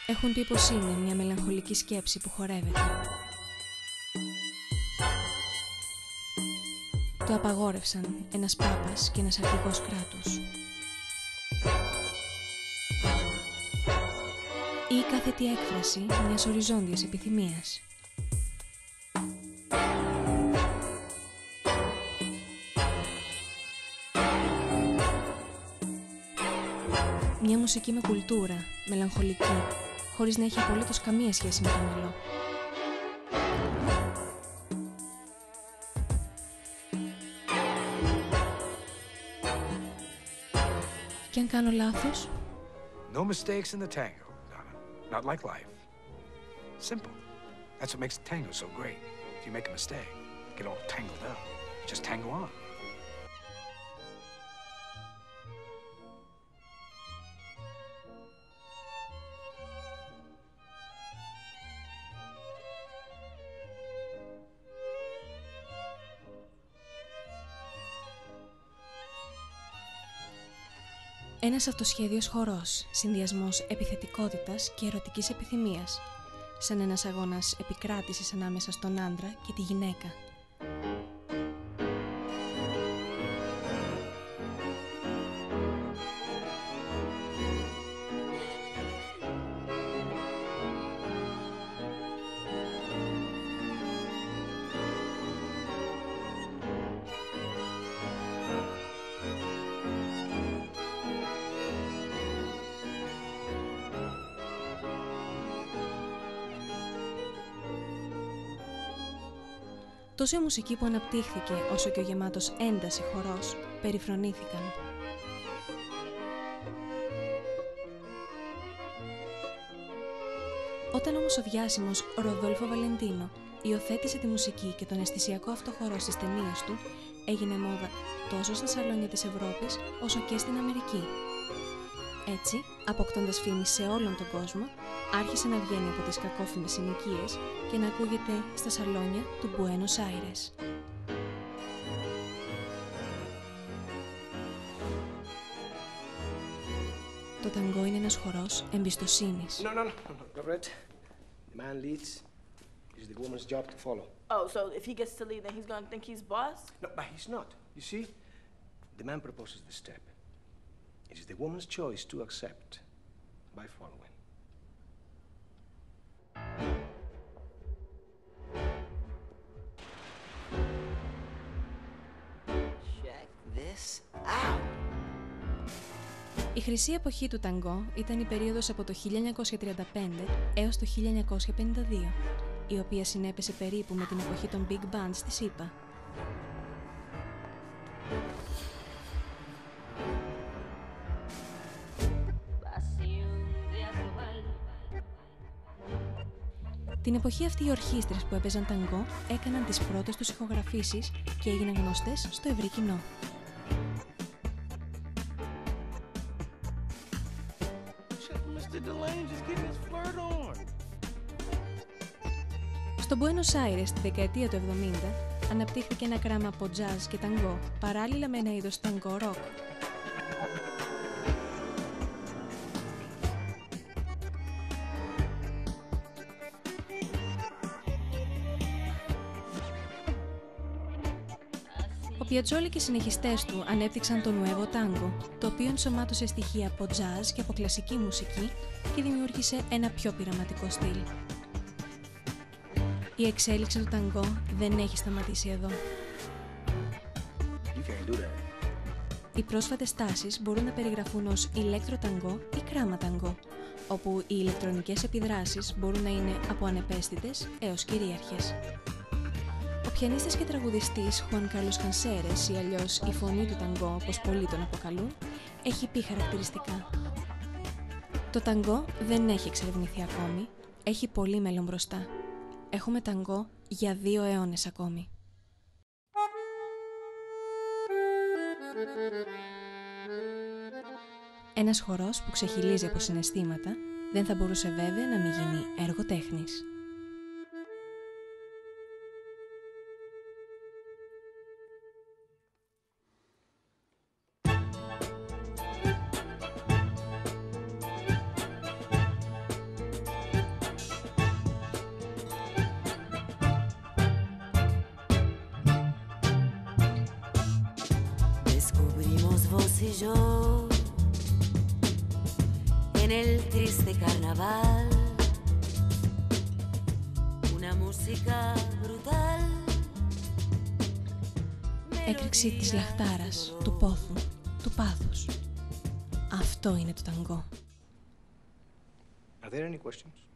Έχουν πει πως είναι μια μελαγχολική σκέψη που χορεύεται. Το απαγόρευσαν ένας πάπας και ένας αρχηγός κράτους. Ή η κάθετη έκφραση μιας οριζόντιας επιθυμίας. Μια μουσική με κουλτούρα, μελαγχολική, χωρίς να έχει απολύτως καμία σχέση με το μυαλό. Και αν κάνω λάθος? No mistakes in the tango, Donna. Not like life. Simple. That's what makes the tango so great. If you make a mistake, get all tangled up. Just tango on. Ένας αυτοσχέδιος χορός, συνδυασμός επιθετικότητας και ερωτικής επιθυμίας, σαν ένας αγώνας επικράτησης ανάμεσα στον άντρα και τη γυναίκα. Τόσο η μουσική που αναπτύχθηκε όσο και ο γεμάτος ένταση χορός περιφρονήθηκαν. Όταν όμως ο διάσημος Ροδόλφο Βαλεντίνο υιοθέτησε τη μουσική και τον αισθησιακό αυτό χορό στις ταινίες του, έγινε μόδα τόσο στα σαλόνια της Ευρώπης όσο και στην Αμερική. Έτσι, αποκτώντας φήμη σε όλον τον κόσμο, άρχισε να βγαίνει από τις κακόφημες συνοικίες και να ακούγεται στα σαλόνια του Μπουένος Άιρες. Το ταγκό είναι ένας χορός εμπιστοσύνης. No, Red. The man leads. It's the woman's job to follow. Oh, so if he gets to lead, then he's gonna think he's boss? No, but he's not. You see, the man proposes the step. It is the woman's choice to accept by following. Check this out. Η χρυσή εποχή του ταγκό ήταν η περίοδος από το 1935 έως το 1952, η οποία συνέπεσε περίπου με την εποχή των Big Band στη ΣΥΠΑ. Την εποχή αυτή οι ορχήστρες που έπαιζαν ταγκό έκαναν τις πρώτες τους ηχογραφήσεις και έγιναν γνωστές στο ευρύ κοινό. Στο Μπουένος Άιρες τη δεκαετία του 70 αναπτύχθηκε ένα κράμα από jazz και ταγκό, παράλληλα με ένα είδος ταγκό ροκ. Ο Πιατσόλι και οι συνεχιστές του ανέπτυξαν το νουέβο τάγκο, το οποίο ενσωμάτωσε στοιχεία από jazz και από κλασική μουσική και δημιούργησε ένα πιο πειραματικό στυλ. Η εξέλιξη του ταγκό δεν έχει σταματήσει εδώ. Οι πρόσφατες τάσεις μπορούν να περιγραφούν ως ηλέκτρο-ταγκό ή κράμα-ταγκό, όπου οι ηλεκτρονικές επιδράσεις μπορούν να είναι από ανεπαίσθητες έως κυρίαρχες. Ο πιανίστας και τραγουδιστής Χουάν Κάρλος Χανσέρες, ή αλλιώς η φωνή του ταγκό όπως πολλοί τον αποκαλούν, έχει πει χαρακτηριστικά: το ταγκό δεν έχει εξερευνηθεί ακόμη, έχει πολύ μέλλον μπροστά. Έχουμε ταγκό για 2 αιώνες ακόμη. Ένας χορός που ξεχυλίζει από συναισθήματα δεν θα μπορούσε βέβαια να μην γίνει έργο τέχνης. y yo en el triste carnaval, una música brutal. Έκρηξη της λαχτάρας, του πόθου, του πάθους. Αυτό είναι το ταγκό. Are there any questions?